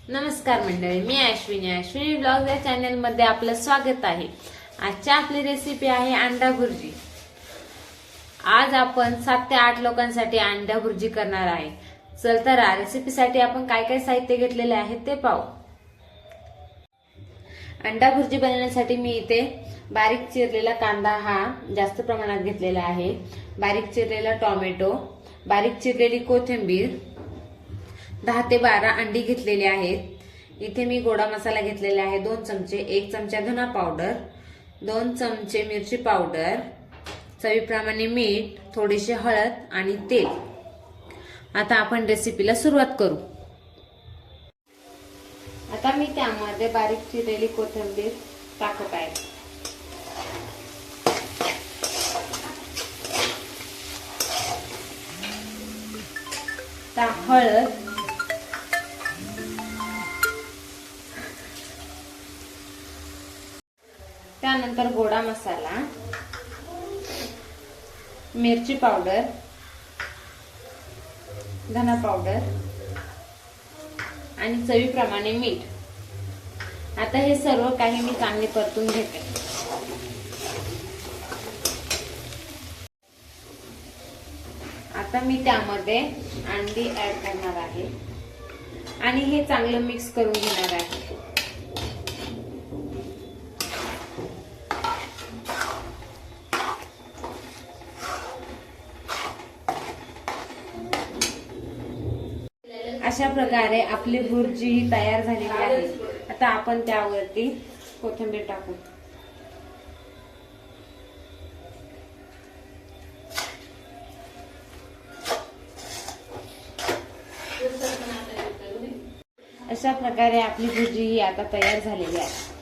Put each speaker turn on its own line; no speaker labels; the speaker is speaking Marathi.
नमस्कार मंडळी, मी अश्विनी ब्लॉग या चॅनल मध्ये आपलं स्वागत आहे। आजची आपली रेसिपी आहे अंडा भुर्जी। आज आपण 7 ते 8 लोकांसाठी अंडा भुर्जी करणार आहे। चल तर रेसिपीसाठी आपण काय काय साहित्य घेतलेले आहे ते पाहू। अंडा भुर्जी बनवण्यासाठी मी इथे बारीक चिरलेला कांदा हा जास्त प्रमाणात घेतलेला आहे, बारीक चिरलेला टोमॅटो, बारीक चिरलेली कोथिंबीर, 10 ते 12 अंडी घेतलेली आहेत। इथे मी गोडा मसाला घेतलेला आहे 2 चमचे, 1 चमचा धना पावडर, 2 चमचे मिरची पावडर, चवीप्रमाणे मीठ, थोडीशी हळद आणि तेल। आता आपण रेसिपीला सुरुवात करू। आता मी त्यामध्ये बारीक चिरलेली कोथिंबीर टाकत आहे। हळद, त्यानंतर गोडा मसाला, मिरची पावडर, धना पावडर आणि चवीप्रमाणे मीठ। आता हे सर्व काही मी चांगले परतून घेते। आता मी त्यामध्ये अंडी ऍड करणार आहे आणि हे चांगलं मिक्स करून घेणार आहे। अशा प्रकारे आपली भुर्जी तयार झालेली आहे। आता आपण त्यावरती कोथिंबीर टाकू। अशा प्रकारे आपली भुर्जी ही आता तयार झालेली आहे।